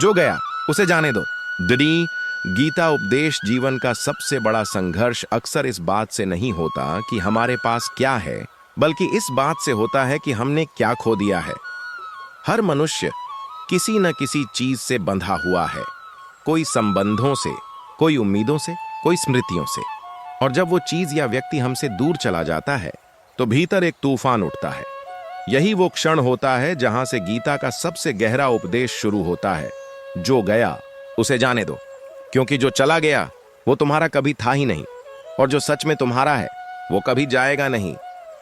जो गया उसे जाने दो। दनी गीता उपदेश जीवन का सबसे बड़ा संघर्ष अक्सर इस बात से नहीं होता कि हमारे पास क्या है, बल्कि इस बात से होता है कि हमने क्या खो दिया है। हर मनुष्य किसी न किसी चीज से बंधा हुआ है, कोई संबंधों से, कोई उम्मीदों से, कोई स्मृतियों से। और जब वो चीज या व्यक्ति हमसे दूर चला जाता है तो भीतर एक तूफान उठता है। यही वो क्षण होता है जहां से गीता का सबसे गहरा उपदेश शुरू होता है। जो गया उसे जाने दो, क्योंकि जो चला गया वो तुम्हारा कभी था ही नहीं, और जो सच में तुम्हारा है वो कभी जाएगा नहीं।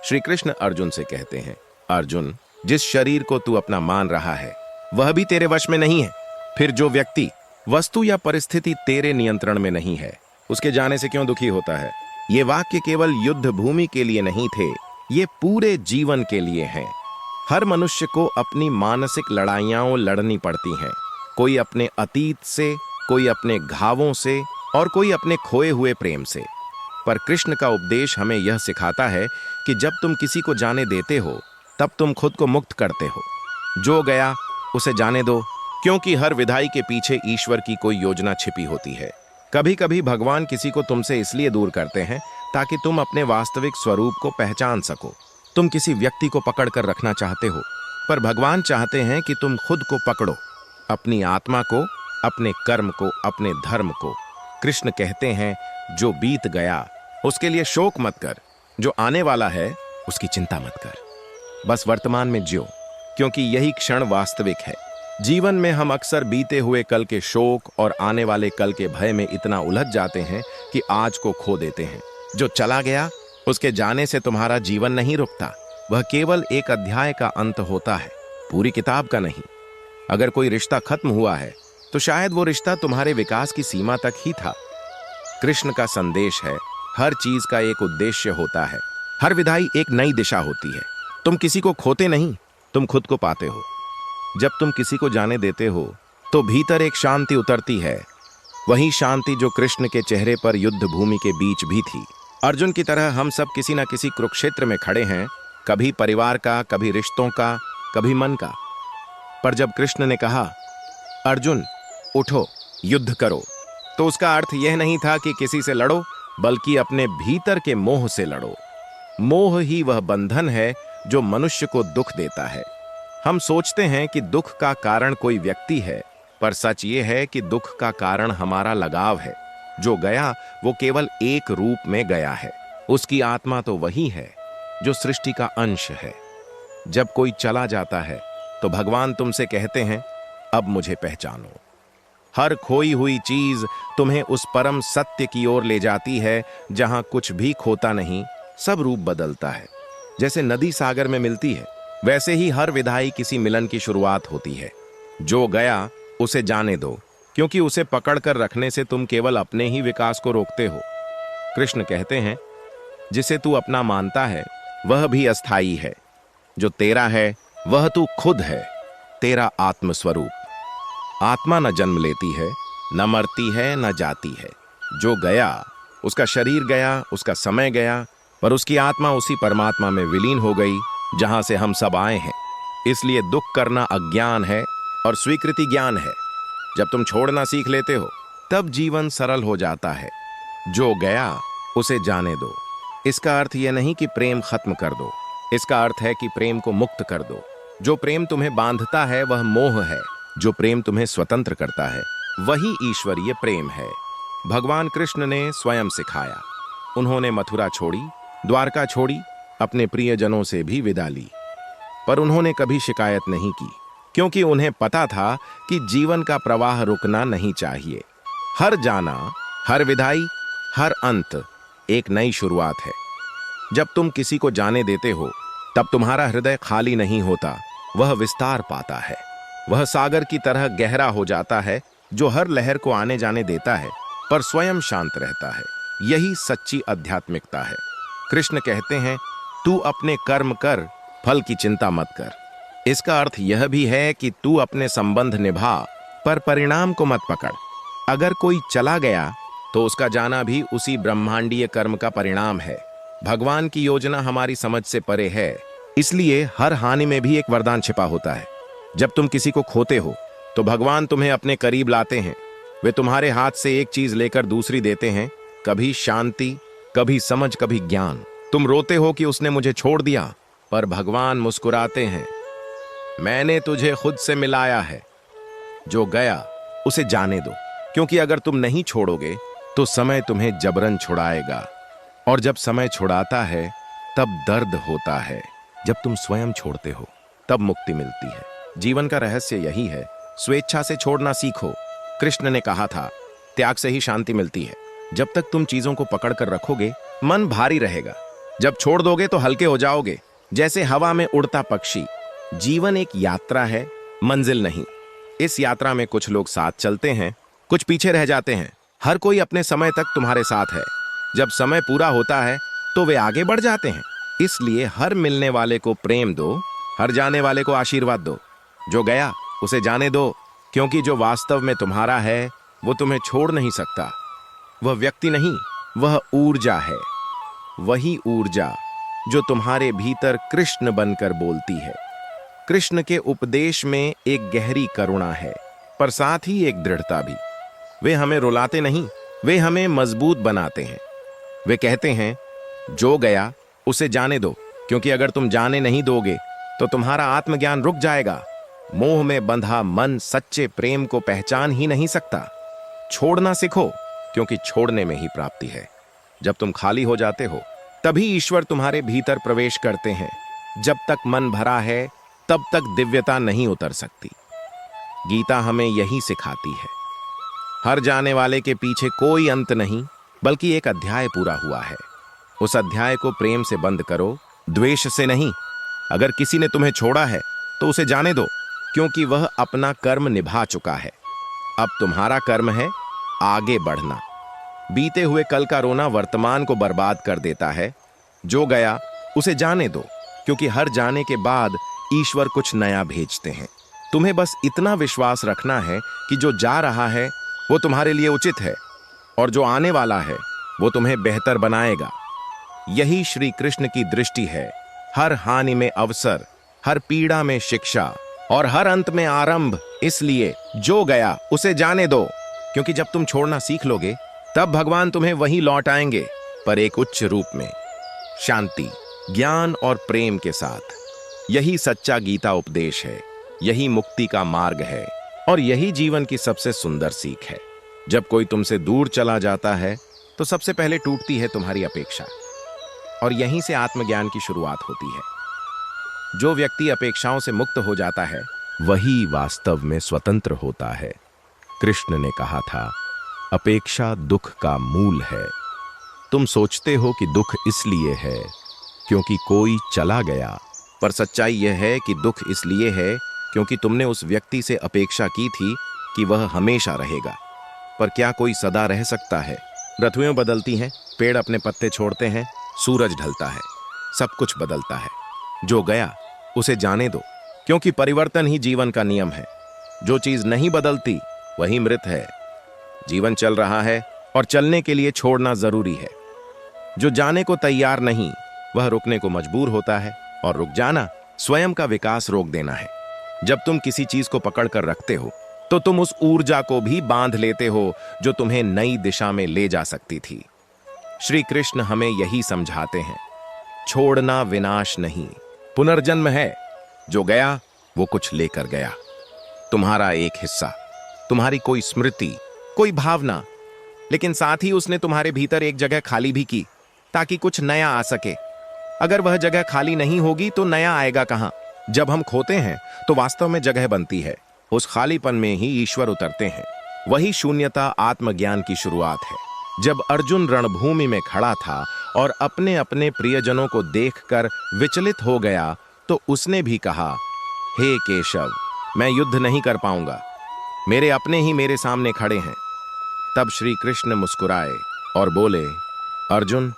श्री कृष्ण अर्जुन से कहते हैं, अर्जुन, जिस शरीर को तू अपना मान रहा है वह भी तेरे वश में नहीं है। फिर जो व्यक्ति, वस्तु या परिस्थिति तेरे नियंत्रण में नहीं है, उसके जाने से क्यों दुखी होता है? ये वाक्य केवल युद्ध भूमि के लिए नहीं थे, ये पूरे जीवन के लिए हैं। हर मनुष्य को अपनी मानसिक लड़ाइयां लड़नी पड़ती हैं, कोई अपने अतीत से, कोई अपने घावों से, और कोई अपने खोए हुए प्रेम से। पर कृष्ण का उपदेश हमें यह सिखाता है कि जब तुम किसी को जाने देते हो तब तुम खुद को मुक्त करते हो। जो गया उसे जाने दो, क्योंकि हर विधाई के पीछे ईश्वर की कोई योजना छिपी होती है। कभी कभी भगवान किसी को तुमसे इसलिए दूर करते हैं ताकि तुम अपने वास्तविक स्वरूप को पहचान सको। तुम किसी व्यक्ति को पकड़ कर रखना चाहते हो, पर भगवान चाहते हैं कि तुम खुद को पकड़ो, अपनी आत्मा को, अपने कर्म को, अपने धर्म को। कृष्ण कहते हैं, जो बीत गया उसके लिए शोक मत कर, जो आने वाला है उसकी चिंता मत कर। बस वर्तमान में जियो, क्योंकि यही क्षण वास्तविक है। जीवन में हम अक्सर बीते हुए कल के शोक और आने वाले कल के भय में इतना उलझ जाते हैं कि आज को खो देते हैं। जो चला गया उसके जाने से तुम्हारा जीवन नहीं रुकता, वह केवल एक अध्याय का अंत होता है, पूरी किताब का नहीं। अगर कोई रिश्ता खत्म हुआ है तो शायद वो रिश्ता तुम्हारे विकास की सीमा तक ही था। कृष्ण का संदेश है, हर चीज का एक उद्देश्य होता है, हर विधाई एक नई दिशा होती है। तुम किसी को खोते नहीं, तुम खुद को पाते हो। जब तुम किसी को जाने देते हो तो भीतर एक शांति उतरती है, वही शांति जो कृष्ण के चेहरे पर युद्ध भूमि के बीच भी थी। अर्जुन की तरह हम सब किसी न किसी कुरुक्षेत्र में खड़े हैं, कभी परिवार का, कभी रिश्तों का, कभी मन का। पर जब कृष्ण ने कहा, अर्जुन उठो, युद्ध करो, तो उसका अर्थ यह नहीं था कि किसी से लड़ो, बल्कि अपने भीतर के मोह से लड़ो। मोह ही वह बंधन है जो मनुष्य को दुख देता है। हम सोचते हैं कि दुख का कारण कोई व्यक्ति है, पर सच ये है कि दुख का कारण हमारा लगाव है। जो गया वो केवल एक रूप में गया है, उसकी आत्मा तो वही है जो सृष्टि का अंश है। जब कोई चला जाता है तो भगवान तुमसे कहते हैं, अब मुझे पहचानो। हर खोई हुई चीज तुम्हें उस परम सत्य की ओर ले जाती है जहां कुछ भी खोता नहीं, सब रूप बदलता है। जैसे नदी सागर में मिलती है, वैसे ही हर विधाई किसी मिलन की शुरुआत होती है। जो गया उसे जाने दो, क्योंकि उसे पकड़कर रखने से तुम केवल अपने ही विकास को रोकते हो। कृष्ण कहते हैं, जिसे तू अपना मानता है वह भी अस्थाई है, जो तेरा है वह तू खुद है, तेरा आत्मस्वरूप। आत्मा न जन्म लेती है, न मरती है, न जाती है। जो गया उसका शरीर गया, उसका समय गया, पर उसकी आत्मा उसी परमात्मा में विलीन हो गई जहां से हम सब आए हैं। इसलिए दुख करना अज्ञान है और स्वीकृति ज्ञान है। जब तुम छोड़ना सीख लेते हो तब जीवन सरल हो जाता है। जो गया उसे जाने दो। इसका अर्थ यह नहीं कि प्रेम खत्म कर दो, इसका अर्थ है कि प्रेम को मुक्त कर दो। जो प्रेम तुम्हें बांधता है वह मोह है, जो प्रेम तुम्हें स्वतंत्र करता है वही ईश्वरीय प्रेम है। भगवान कृष्ण ने स्वयं सिखाया। उन्होंने मथुरा छोड़ी, द्वारका छोड़ी, अपने प्रियजनों से भी विदा ली, पर उन्होंने कभी शिकायत नहीं की, क्योंकि उन्हें पता था कि जीवन का प्रवाह रुकना नहीं चाहिए। हर जाना, हर विदाई, हर अंत एक नई शुरुआत है। जब तुम किसी को जाने देते हो तब तुम्हारा हृदय खाली नहीं होता, वह विस्तार पाता है। वह सागर की तरह गहरा हो जाता है जो हर लहर को आने जाने देता है पर स्वयं शांत रहता है। यही सच्ची आध्यात्मिकता है। कृष्ण कहते हैं, तू अपने कर्म कर, फल की चिंता मत कर। इसका अर्थ यह भी है कि तू अपने संबंध निभा, पर परिणाम को मत पकड़। अगर कोई चला गया तो उसका जाना भी उसी ब्रह्मांडीय कर्म का परिणाम है। भगवान की योजना हमारी समझ से परे है, इसलिए हर हानि में भी एक वरदान छिपा होता है। जब तुम किसी को खोते हो तो भगवान तुम्हें अपने करीब लाते हैं। वे तुम्हारे हाथ से एक चीज लेकर दूसरी देते हैं, कभी शांति, कभी समझ, कभी ज्ञान। तुम रोते हो कि उसने मुझे छोड़ दिया, पर भगवान मुस्कुराते हैं, मैंने तुझे खुद से मिलाया है। जो गया उसे जाने दो, क्योंकि अगर तुम नहीं छोड़ोगे तो समय तुम्हें जबरन छुड़ाएगा, और जब समय छुड़ाता है तब दर्द होता है। जब तुम स्वयं छोड़ते हो तब मुक्ति मिलती है। जीवन का रहस्य यही है, स्वेच्छा से छोड़ना सीखो। कृष्ण ने कहा था, त्याग से ही शांति मिलती है। जब तक तुम चीजों को पकड़ कर रखोगे मन भारी रहेगा, जब छोड़ दोगे तो हल्के हो जाओगे, जैसे हवा में उड़ता पक्षी। जीवन एक यात्रा है, मंजिल नहीं। इस यात्रा में कुछ लोग साथ चलते हैं, कुछ पीछे रह जाते हैं। हर कोई अपने समय तक तुम्हारे साथ है। जब समय पूरा होता है तो वे आगे बढ़ जाते हैं। इसलिए हर मिलने वाले को प्रेम दो, हर जाने वाले को आशीर्वाद दो। जो गया उसे जाने दो, क्योंकि जो वास्तव में तुम्हारा है वो तुम्हें छोड़ नहीं सकता। वह व्यक्ति नहीं, वह ऊर्जा है। वही ऊर्जा जो तुम्हारे भीतर कृष्ण बनकर बोलती है। कृष्ण के उपदेश में एक गहरी करुणा है, पर साथ ही एक दृढ़ता भी। वे हमें रुलाते नहीं, वे हमें मजबूत बनाते हैं। वे कहते हैं, जो गया उसे जाने दो, क्योंकि अगर तुम जाने नहीं दोगे तो तुम्हारा आत्मज्ञान रुक जाएगा। मोह में बंधा मन सच्चे प्रेम को पहचान ही नहीं सकता। छोड़ना सीखो, क्योंकि छोड़ने में ही प्राप्ति है। जब तुम खाली हो जाते हो तभी ईश्वर तुम्हारे भीतर प्रवेश करते हैं। जब तक मन भरा है तब तक दिव्यता नहीं उतर सकती। गीता हमें यही सिखाती है। हर जाने वाले के पीछे कोई अंत नहीं, बल्कि एक अध्याय पूरा हुआ है। उस अध्याय को प्रेम से बंद करो, द्वेष से नहीं। अगर किसी ने तुम्हें छोड़ा है तो उसे जाने दो, क्योंकि वह अपना कर्म निभा चुका है। अब तुम्हारा कर्म है आगे बढ़ना। बीते हुए कल का रोना वर्तमान को बर्बाद कर देता है। जो गया उसे जाने दो, क्योंकि हर जाने के बाद ईश्वर कुछ नया भेजते हैं। तुम्हें बस इतना विश्वास रखना है कि जो जा रहा है वो तुम्हारे लिए उचित है, और जो आने वाला है वो तुम्हें बेहतर बनाएगा। यही श्री कृष्ण की दृष्टि है। हर हानि में अवसर, हर पीड़ा में शिक्षा, और हर अंत में आरंभ। इसलिए जो गया उसे जाने दो, क्योंकि जब तुम छोड़ना सीख लोगे तब भगवान तुम्हें वहीं लौट आएंगे, पर एक उच्च रूप में, शांति, ज्ञान और प्रेम के साथ। यही सच्चा गीता उपदेश है, यही मुक्ति का मार्ग है, और यही जीवन की सबसे सुंदर सीख है। जब कोई तुमसे दूर चला जाता है तो सबसे पहले टूटती है तुम्हारी अपेक्षा, और यहीं से आत्मज्ञान की शुरुआत होती है। जो व्यक्ति अपेक्षाओं से मुक्त हो जाता है वही वास्तव में स्वतंत्र होता है। कृष्ण ने कहा था, अपेक्षा दुख का मूल है। तुम सोचते हो कि दुख इसलिए है क्योंकि कोई चला गया, पर सच्चाई यह है कि दुख इसलिए है क्योंकि तुमने उस व्यक्ति से अपेक्षा की थी कि वह हमेशा रहेगा। पर क्या कोई सदा रह सकता है? ऋतुएं बदलती हैं, पेड़ अपने पत्ते छोड़ते हैं, सूरज ढलता है, सब कुछ बदलता है। जो गया उसे जाने दो, क्योंकि परिवर्तन ही जीवन का नियम है। जो चीज नहीं बदलती वही मृत है। जीवन चल रहा है और चलने के लिए छोड़ना जरूरी है। जो जाने को तैयार नहीं वह रुकने को मजबूर होता है, और रुक जाना स्वयं का विकास रोक देना है। जब तुम किसी चीज को पकड़ कर रखते हो तो तुम उस ऊर्जा को भी बांध लेते हो जो तुम्हें नई दिशा में ले जा सकती थी। श्री कृष्ण हमें यही समझाते हैं, छोड़ना विनाश नहीं, पुनर्जन्म है। जो गया वो कुछ लेकर गया, तुम्हारा एक हिस्सा, तुम्हारी कोई स्मृति, कोई भावना, लेकिन साथ ही उसने तुम्हारे भीतर एक जगह खाली भी की ताकि कुछ नया आ सके। अगर वह जगह खाली नहीं होगी तो नया आएगा कहां? जब हम खोते हैं तो वास्तव में जगह बनती है। उस खालीपन में ही ईश्वर उतरते हैं। वही शून्यता आत्मज्ञान की शुरुआत है। जब अर्जुन रणभूमि में खड़ा था और अपने अपने प्रियजनों को देखकर विचलित हो गया तो उसने भी कहा, हे केशव, मैं युद्ध नहीं कर पाऊंगा, मेरे अपने ही मेरे सामने खड़े हैं। तब श्री कृष्ण मुस्कुराए और बोले, अर्जुन,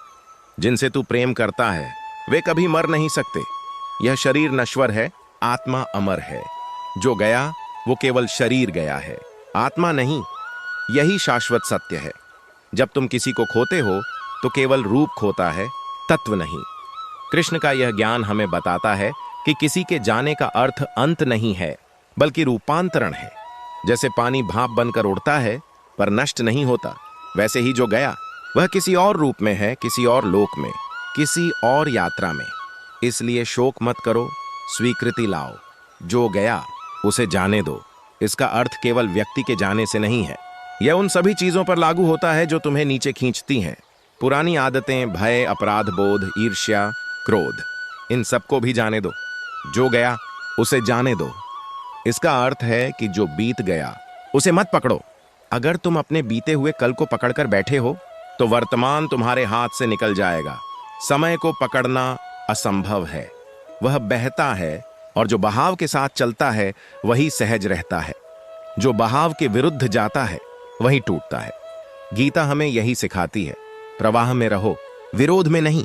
जिनसे तू प्रेम करता है वे कभी मर नहीं सकते। यह शरीर नश्वर है, आत्मा अमर है। जो गया वो केवल शरीर गया है, आत्मा नहीं। यही शाश्वत सत्य है। जब तुम किसी को खोते हो तो केवल रूप खोता है, तत्व नहीं। कृष्ण का यह ज्ञान हमें बताता है कि किसी के जाने का अर्थ अंत नहीं है, बल्कि रूपांतरण है। जैसे पानी भाप बनकर उड़ता है पर नष्ट नहीं होता, वैसे ही जो गया वह किसी और रूप में है, किसी और लोक में, किसी और यात्रा में। इसलिए शोक मत करो, स्वीकृति लाओ। जो गया उसे जाने दो। इसका अर्थ केवल व्यक्ति के जाने से नहीं है, यह उन सभी चीजों पर लागू होता है जो तुम्हें नीचे खींचती हैं। पुरानी आदतें, भय, अपराध बोध, ईर्ष्या, क्रोध, इन सबको भी जाने दो। जो गया उसे जाने दो। इसका अर्थ है कि जो बीत गया उसे मत पकड़ो। अगर तुम अपने बीते हुए कल को पकड़कर बैठे हो तो वर्तमान तुम्हारे हाथ से निकल जाएगा। समय को पकड़ना असंभव है, वह बहता है और जो बहाव के साथ चलता है वही सहज रहता है। जो बहाव के विरुद्ध जाता है वही टूटता है। गीता हमें यही सिखाती है, प्रवाह में रहो, विरोध में नहीं,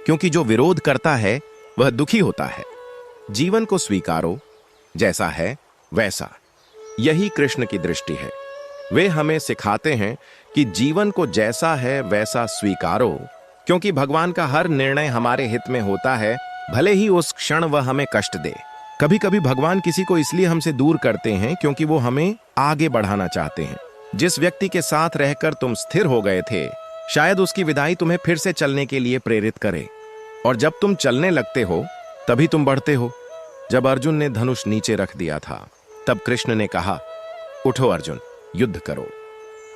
क्योंकि जो विरोध करता है वह दुखी होता है। जीवन को स्वीकारो, जैसा है वैसा। यही कृष्ण की दृष्टि है। वे हमें सिखाते हैं कि जीवन को जैसा है वैसा स्वीकारो, क्योंकि भगवान का हर निर्णय हमारे हित में होता है, भले ही उस क्षण वह हमें कष्ट दे। कभी कभी भगवान किसी को इसलिए हमसे दूर करते हैं क्योंकि वो हमें आगे बढ़ाना चाहते हैं। जिस व्यक्ति के साथ रहकर तुम स्थिर हो गए थे, शायद उसकी विदाई तुम्हें फिर से चलने के लिए प्रेरित करे। और जब तुम चलने लगते हो तभी तुम बढ़ते हो। जब अर्जुन ने धनुष नीचे रख दिया था तब कृष्ण ने कहा, उठो अर्जुन, युद्ध करो।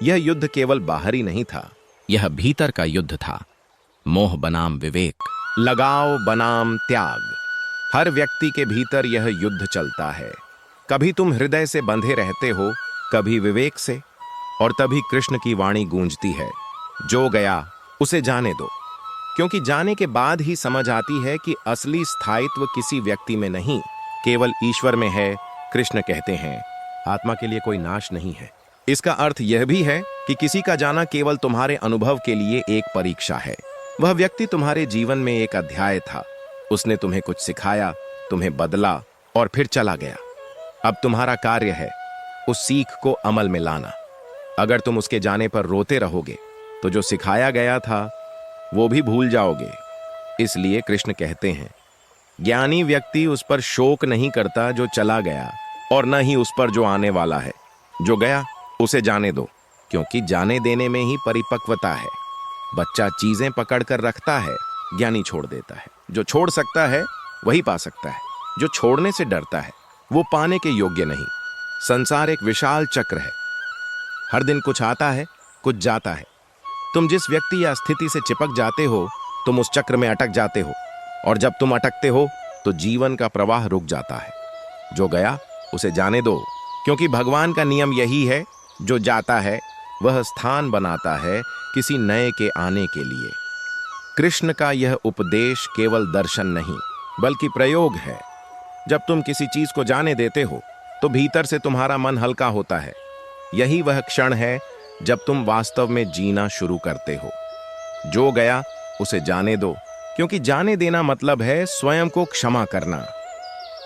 यह युद्ध केवल बाहरी नहीं था, यह भीतर का युद्ध था। मोह बनाम विवेक, लगाव बनाम त्याग। हर व्यक्ति के भीतर यह युद्ध चलता है। कभी तुम हृदय से बंधे रहते हो, कभी विवेक से, और तभी कृष्ण की वाणी गूंजती है, जो गया उसे जाने दो। क्योंकि जाने के बाद ही समझ आती है कि असली स्थायित्व किसी व्यक्ति में नहीं, केवल ईश्वर में है। कृष्ण कहते हैं, आत्मा के लिए कोई नाश नहीं है। इसका अर्थ यह भी है कि किसी का जाना केवल तुम्हारे अनुभव के लिए एक परीक्षा है। वह व्यक्ति तुम्हारे जीवन में एक अध्याय था। उसने तुम्हें कुछ सिखाया, तुम्हें बदला और फिर चला गया। अब तुम्हारा कार्य है उस सीख को अमल में लाना। अगर तुम उसके जाने पर रोते रहोगे तो जो सिखाया गया था वो भी भूल जाओगे। इसलिए कृष्ण कहते हैं, ज्ञानी व्यक्ति उस पर शोक नहीं करता जो चला गया, और न ही उस पर जो आने वाला है। जो गया उसे जाने दो, क्योंकि जाने देने में ही परिपक्वता है। बच्चा चीजें पकड़ कर रखता है, ज्ञानी छोड़ देता है। जो छोड़ सकता है वही पा सकता है। जो छोड़ने से डरता है वो पाने के योग्य नहीं। संसार एक विशाल चक्र है, हर दिन कुछ आता है, कुछ जाता है। तुम जिस व्यक्ति या स्थिति से चिपक जाते हो, तुम उस चक्र में अटक जाते हो, और जब तुम अटकते हो तो जीवन का प्रवाह रुक जाता है। जो गया उसे जाने दो, क्योंकि भगवान का नियम यही है, जो जाता है वह स्थान बनाता है किसी नए के आने के लिए। कृष्ण का यह उपदेश केवल दर्शन नहीं बल्कि प्रयोग है। जब तुम किसी चीज को जाने देते हो तो भीतर से तुम्हारा मन हल्का होता है। यही वह क्षण है जब तुम वास्तव में जीना शुरू करते हो। जो गया उसे जाने दो, क्योंकि जाने देना मतलब है स्वयं को क्षमा करना।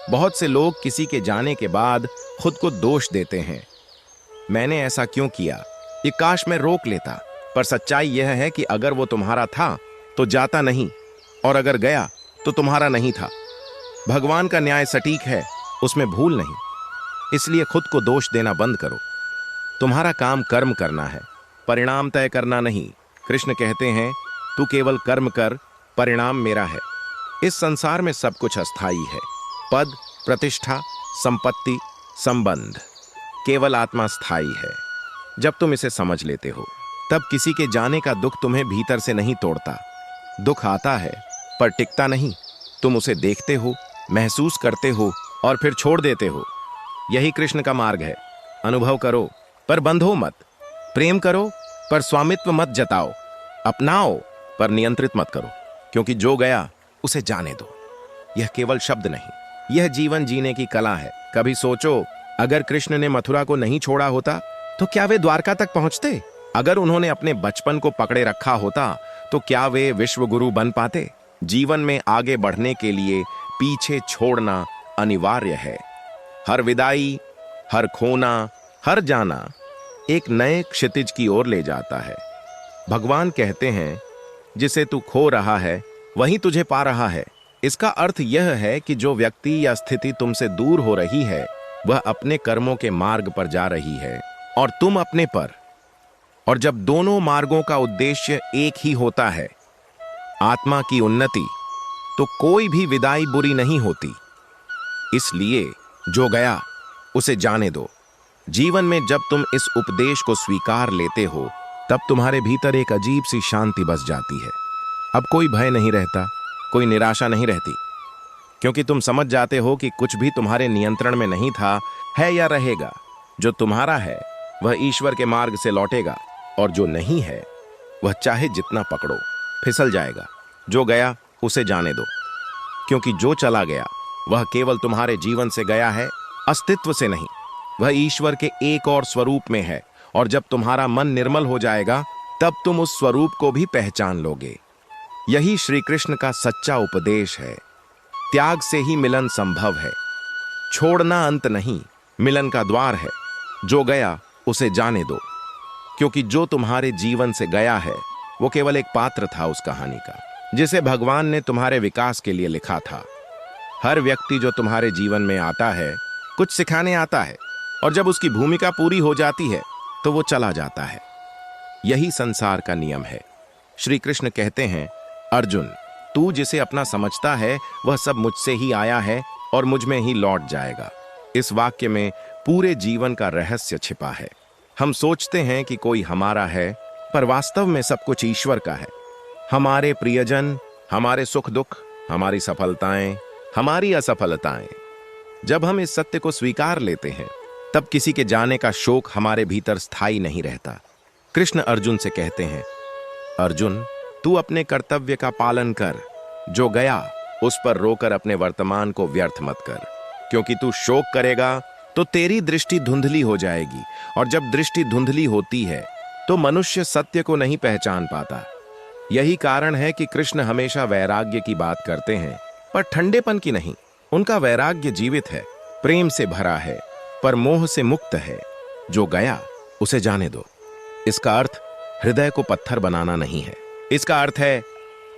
बहुत से लोग किसी के जाने के बाद खुद को दोष देते हैं, मैंने ऐसा क्यों किया, ये काश मैं रोक लेता। पर सच्चाई यह है कि अगर वो तुम्हारा था तो जाता नहीं, और अगर गया तो तुम्हारा नहीं था। भगवान का न्याय सटीक है, उसमें भूल नहीं। इसलिए खुद को दोष देना बंद करो। तुम्हारा काम कर्म करना है, परिणाम तय करना नहीं। कृष्ण कहते हैं, तू केवल कर्म कर, परिणाम मेरा है। इस संसार में सब कुछ अस्थाई है, पद, प्रतिष्ठा, संपत्ति, संबंध। केवल आत्मा स्थायी है। जब तुम इसे समझ लेते हो तब किसी के जाने का दुख तुम्हें भीतर से नहीं तोड़ता। दुख आता है पर टिकता नहीं। तुम उसे देखते हो, महसूस करते हो और फिर छोड़ देते हो। यही कृष्ण का मार्ग है। अनुभव करो पर बंधो मत, प्रेम करो पर स्वामित्व मत जताओ, अपनाओ पर नियंत्रित मत करो, क्योंकि जो गया उसे जाने दो। यह केवल शब्द नहीं, यह जीवन जीने की कला है। कभी सोचो, अगर कृष्ण ने मथुरा को नहीं छोड़ा होता तो क्या वे द्वारका तक पहुंचते? अगर उन्होंने अपने बचपन को पकड़े रखा होता तो क्या वे विश्व गुरु बन पाते? जीवन में आगे बढ़ने के लिए पीछे छोड़ना अनिवार्य है। हर विदाई, हर खोना, हर जाना एक नए क्षितिज की ओर ले जाता है। भगवान कहते हैं, जिसे तू खो रहा है वही तुझे पा रहा है। इसका अर्थ यह है कि जो व्यक्ति या स्थिति तुमसे दूर हो रही है वह अपने कर्मों के मार्ग पर जा रही है और तुम अपने पर। और जब दोनों मार्गों का उद्देश्य एक ही होता है, आत्मा की उन्नति, तो कोई भी विदाई बुरी नहीं होती। इसलिए जो गया उसे जाने दो। जीवन में जब तुम इस उपदेश को स्वीकार लेते हो, तब तुम्हारे भीतर एक अजीब सी शांति बस जाती है। अब कोई भय नहीं रहता, कोई निराशा नहीं रहती, क्योंकि तुम समझ जाते हो कि कुछ भी तुम्हारे नियंत्रण में नहीं था, है या रहेगा। जो तुम्हारा है वह ईश्वर के मार्ग से लौटेगा, और जो नहीं है वह चाहे जितना पकड़ो फिसल जाएगा। जो गया उसे जाने दो, क्योंकि जो चला गया वह केवल तुम्हारे जीवन से गया है, अस्तित्व से नहीं। वह ईश्वर के एक और स्वरूप में है, और जब तुम्हारा मन निर्मल हो जाएगा, तब तुम उस स्वरूप को भी पहचान लोगे। यही श्री कृष्ण का सच्चा उपदेश है। त्याग से ही मिलन संभव है। छोड़ना अंत नहीं, मिलन का द्वार है। जो गया उसे जाने दो, क्योंकि जो तुम्हारे जीवन से गया है वो केवल एक पात्र था उस कहानी का, जिसे भगवान ने तुम्हारे विकास के लिए लिखा था। हर व्यक्ति जो तुम्हारे जीवन में आता है कुछ सिखाने आता है, और जब उसकी भूमिका पूरी हो जाती है तो वो चला जाता है। यही संसार का नियम है। श्री कृष्ण कहते हैं, अर्जुन, तू जिसे अपना समझता है वह सब मुझसे ही आया है और मुझ में ही लौट जाएगा। इस वाक्य में पूरे जीवन का रहस्य छिपा है। हम सोचते हैं कि कोई हमारा है, पर वास्तव में सब कुछ ईश्वर का है। हमारे प्रियजन, हमारे सुख दुख, हमारी सफलताएं, हमारी असफलताएं। जब हम इस सत्य को स्वीकार लेते हैं, तब किसी के जाने का शोक हमारे भीतर स्थायी नहीं रहता। कृष्ण अर्जुन से कहते हैं, अर्जुन, तू अपने कर्तव्य का पालन कर। जो गया उस पर रोकर अपने वर्तमान को व्यर्थ मत कर, क्योंकि तू शोक करेगा तो तेरी दृष्टि धुंधली हो जाएगी, और जब दृष्टि धुंधली होती है तो मनुष्य सत्य को नहीं पहचान पाता। यही कारण है कि कृष्ण हमेशा वैराग्य की बात करते हैं, पर ठंडेपन की नहीं। उनका वैराग्य जीवित है, प्रेम से भरा है, पर मोह से मुक्त है। जो गया उसे जाने दो। इसका अर्थ हृदय को पत्थर बनाना नहीं है। इसका अर्थ है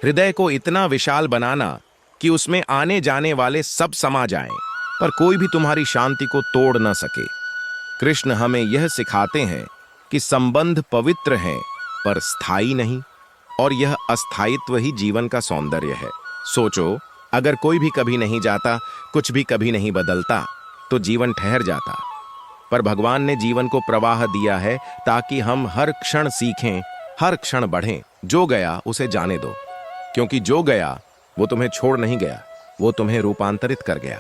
हृदय को इतना विशाल बनाना कि उसमें आने जाने वाले सब समा जाएं, पर कोई भी तुम्हारी शांति को तोड़ न सके। कृष्ण हमें यह सिखाते हैं कि संबंध पवित्र हैं पर स्थायी नहीं, और यह अस्थायित्व ही जीवन का सौंदर्य है। सोचो, अगर कोई भी कभी नहीं जाता, कुछ भी कभी नहीं बदलता, तो जीवन ठहर जाता। पर भगवान ने जीवन को प्रवाह दिया है ताकि हम हर क्षण सीखें, हर क्षण बढ़ें। जो गया उसे जाने दो, क्योंकि जो गया वो तुम्हें छोड़ नहीं गया, वो तुम्हें रूपांतरित कर गया।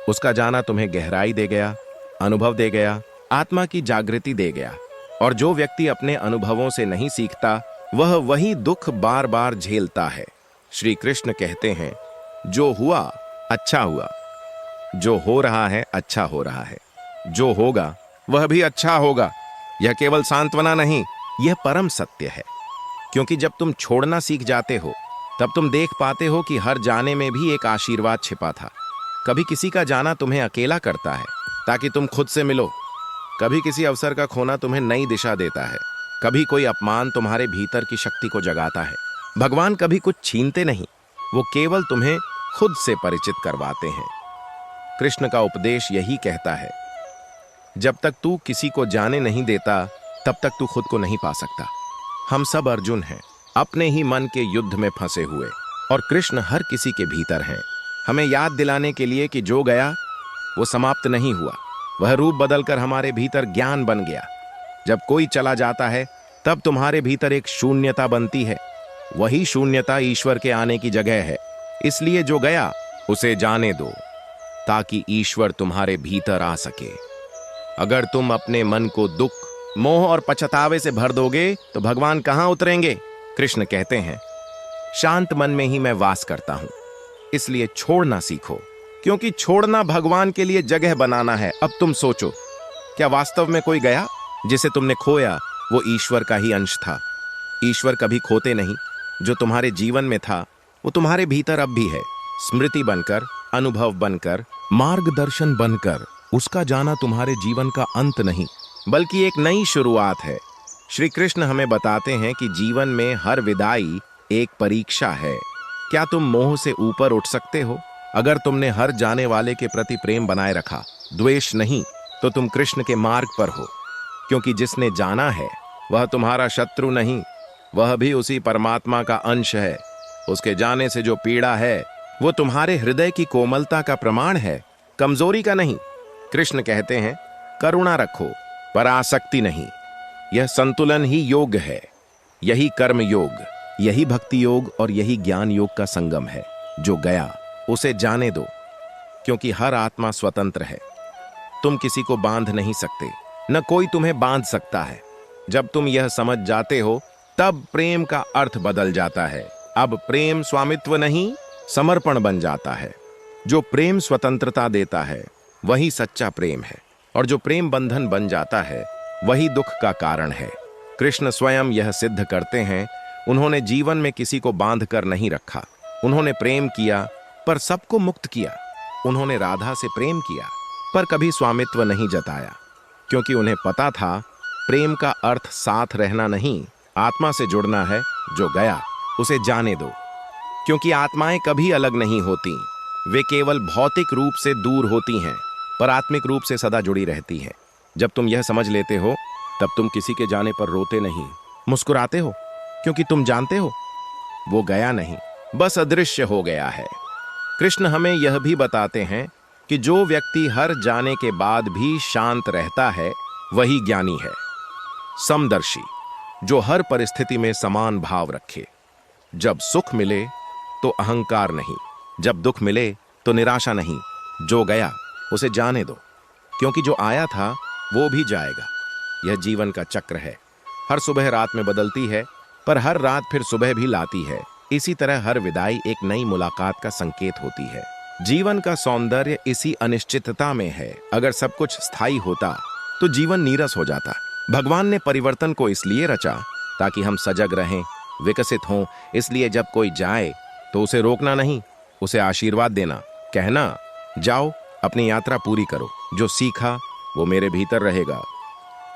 उसका जाना तुम्हें गहराई दे गया, अनुभव दे गया, आत्मा की जागृति दे गया। और जो व्यक्ति अपने अनुभवों से नहीं सीखता, वह वही दुख बार बार झेलता है। श्री कृष्ण कहते हैं, जो हुआ अच्छा हुआ, जो हो रहा है अच्छा हो रहा है, जो होगा वह भी अच्छा होगा। यह केवल सांत्वना नहीं, यह परम सत्य है। क्योंकि जब तुम छोड़ना सीख जाते हो, तब तुम देख पाते हो कि हर जाने में भी एक आशीर्वाद छिपा था। कभी किसी का जाना तुम्हें अकेला करता है ताकि तुम खुद से मिलो। कभी किसी अवसर का खोना तुम्हें नई दिशा देता है। कभी कोई अपमान तुम्हारे भीतर की शक्ति को जगाता है। भगवान कभी कुछ छीनते नहीं, वो केवल तुम्हें खुद से परिचित करवाते हैं। कृष्ण का उपदेश यही कहता है, जब तक तू किसी को जाने नहीं देता, तब तक तू खुद को नहीं पा सकता। हम सब अर्जुन हैं, अपने ही मन के युद्ध में फंसे हुए, और कृष्ण हर किसी के भीतर हैं, हमें याद दिलाने के लिए कि जो गया वो समाप्त नहीं हुआ। वह रूप बदलकर हमारे भीतर ज्ञान बन गया। जब कोई चला जाता है, तब तुम्हारे भीतर एक शून्यता बनती है। वही शून्यता ईश्वर के आने की जगह है। इसलिए जो गया उसे जाने दो, ताकि ईश्वर तुम्हारे भीतर आ सके। अगर तुम अपने मन को दुख, मोह और पछतावे से भर दोगे, तो भगवान कहां उतरेंगे? कृष्ण कहते हैं, शांत मन में ही मैं वास करता हूं। इसलिए छोड़ना सीखो, क्योंकि छोड़ना भगवान के लिए जगह बनाना है। अब तुम सोचो, क्या वास्तव में कोई गया? जिसे तुमने खोया वो ईश्वर का ही अंश था। ईश्वर कभी खोते नहीं। जो तुम्हारे जीवन में था वो तुम्हारे भीतर अब भी है, स्मृति बनकर, अनुभव बनकर, मार्गदर्शन बनकर। उसका जाना तुम्हारे जीवन का अंत नहीं, बल्कि एक नई शुरुआत है। श्री कृष्ण हमें बताते हैं कि जीवन में हर विदाई एक परीक्षा है। क्या तुम मोह से ऊपर उठ सकते हो? अगर तुमने हर जाने वाले के प्रति प्रेम बनाए रखा, द्वेष नहीं, तो तुम कृष्ण के मार्ग पर हो। क्योंकि जिसने जाना है वह तुम्हारा शत्रु नहीं, वह भी उसी परमात्मा का अंश है। उसके जाने से जो पीड़ा है वो तुम्हारे हृदय की कोमलता का प्रमाण है, कमजोरी का नहीं। कृष्ण कहते हैं, करुणा रखो पर आसक्ति नहीं। यह संतुलन ही योग है, यही कर्म योग, यही भक्ति योग और यही ज्ञान योग का संगम है। जो गया उसे जाने दो, क्योंकि हर आत्मा स्वतंत्र है। तुम किसी को बांध नहीं सकते, न कोई तुम्हें बांध सकता है। जब तुम यह समझ जाते हो तब प्रेम का अर्थ बदल जाता है। अब प्रेम स्वामित्व नहीं, समर्पण बन जाता है। जो प्रेम स्वतंत्रता देता है वही सच्चा प्रेम है, और जो प्रेम बंधन बन जाता है वही दुख का कारण है। कृष्ण स्वयं यह सिद्ध करते हैं। उन्होंने जीवन में किसी को बांध कर नहीं रखा। उन्होंने प्रेम किया पर सबको मुक्त किया। उन्होंने राधा से प्रेम किया पर कभी स्वामित्व नहीं जताया, क्योंकि उन्हें पता था प्रेम का अर्थ साथ रहना नहीं, आत्मा से जुड़ना है। जो गया उसे जाने दो, क्योंकि आत्माएं कभी अलग नहीं होती। वे केवल भौतिक रूप से दूर होती हैं, पर आत्मिक रूप से सदा जुड़ी रहती हैं। जब तुम यह समझ लेते हो तब तुम किसी के जाने पर रोते नहीं, मुस्कुराते हो, क्योंकि तुम जानते हो वो गया नहीं, बस अदृश्य हो गया है। कृष्ण हमें यह भी बताते हैं कि जो व्यक्ति हर जाने के बाद भी शांत रहता है वही ज्ञानी है। समदर्शी, जो हर परिस्थिति में समान भाव रखे। जब सुख मिले तो अहंकार नहीं, जब दुख मिले तो निराशा नहीं। जो गया उसे जाने दो, क्योंकि जो आया था वो भी जाएगा। यह जीवन का चक्र है। हर सुबह रात में बदलती है, पर हर रात फिर सुबह भी लाती है। इसी तरह हर विदाई एक नई मुलाकात का संकेत होती है। जीवन का सौंदर्य इसी अनिश्चितता में है। अगर सब कुछ स्थायी होता तो जीवन नीरस हो जाता। भगवान ने परिवर्तन को इसलिए रचा ताकि हम सजग रहें, विकसित हों। इसलिए जब कोई जाए तो उसे रोकना नहीं, उसे आशीर्वाद देना, कहना, जाओ अपनी यात्रा पूरी करो, जो सीखा वो मेरे भीतर रहेगा।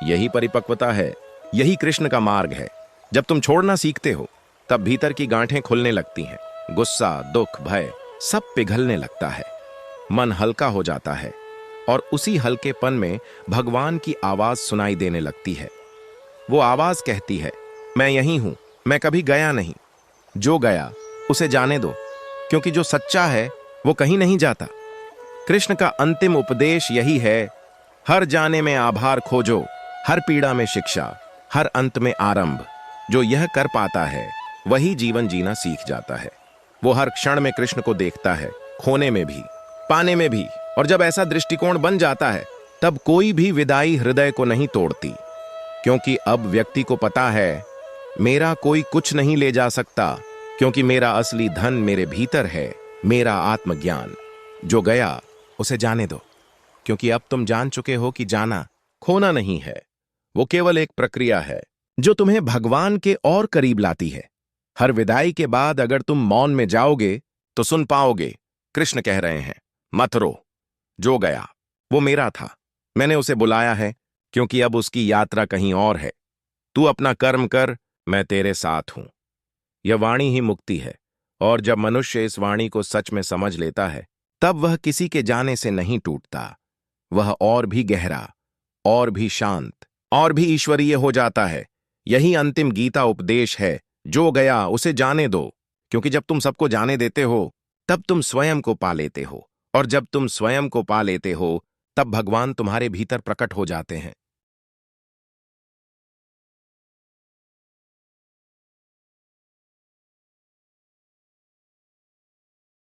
यही परिपक्वता है, यही कृष्ण का मार्ग है। जब तुम छोड़ना सीखते हो तब भीतर की गांठें खुलने लगती हैं। गुस्सा, दुख, भय सब पिघलने लगता है। मन हल्का हो जाता है, और उसी हल्केपन में भगवान की आवाज सुनाई देने लगती है। वो आवाज कहती है, मैं यहीं हूं, मैं कभी गया नहीं। जो गया उसे जाने दो, क्योंकि जो सच्चा है वो कहीं नहीं जाता। कृष्ण का अंतिम उपदेश यही है, हर जाने में आभार खोजो, हर पीड़ा में शिक्षा, हर अंत में आरंभ। जो यह कर पाता है वही जीवन जीना सीख जाता है। वो हर क्षण में कृष्ण को देखता है, खोने में भी, पाने में भी। और जब ऐसा दृष्टिकोण बन जाता है तब कोई भी विदाई हृदय को नहीं तोड़ती, क्योंकि अब व्यक्ति को पता है मेरा कोई कुछ नहीं ले जा सकता, क्योंकि मेरा असली धन मेरे भीतर है, मेरा आत्मज्ञान। जो गया उसे जाने दो, क्योंकि अब तुम जान चुके हो कि जाना खोना नहीं है, वो केवल एक प्रक्रिया है जो तुम्हें भगवान के और करीब लाती है। हर विदाई के बाद अगर तुम मौन में जाओगे तो सुन पाओगे, कृष्ण कह रहे हैं, मत रो। जो गया वो मेरा था, मैंने उसे बुलाया है, क्योंकि अब उसकी यात्रा कहीं और है। तू अपना कर्म कर, मैं तेरे साथ हूं। यह वाणी ही मुक्ति है, और जब मनुष्य इस वाणी को सच में समझ लेता है तब वह किसी के जाने से नहीं टूटता। वह और भी गहरा, और भी शांत, और भी ईश्वरीय हो जाता है। यही अंतिम गीता उपदेश है, जो गया उसे जाने दो। क्योंकि जब तुम सबको जाने देते हो तब तुम स्वयं को पा लेते हो, और जब तुम स्वयं को पा लेते हो तब भगवान तुम्हारे भीतर प्रकट हो जाते हैं।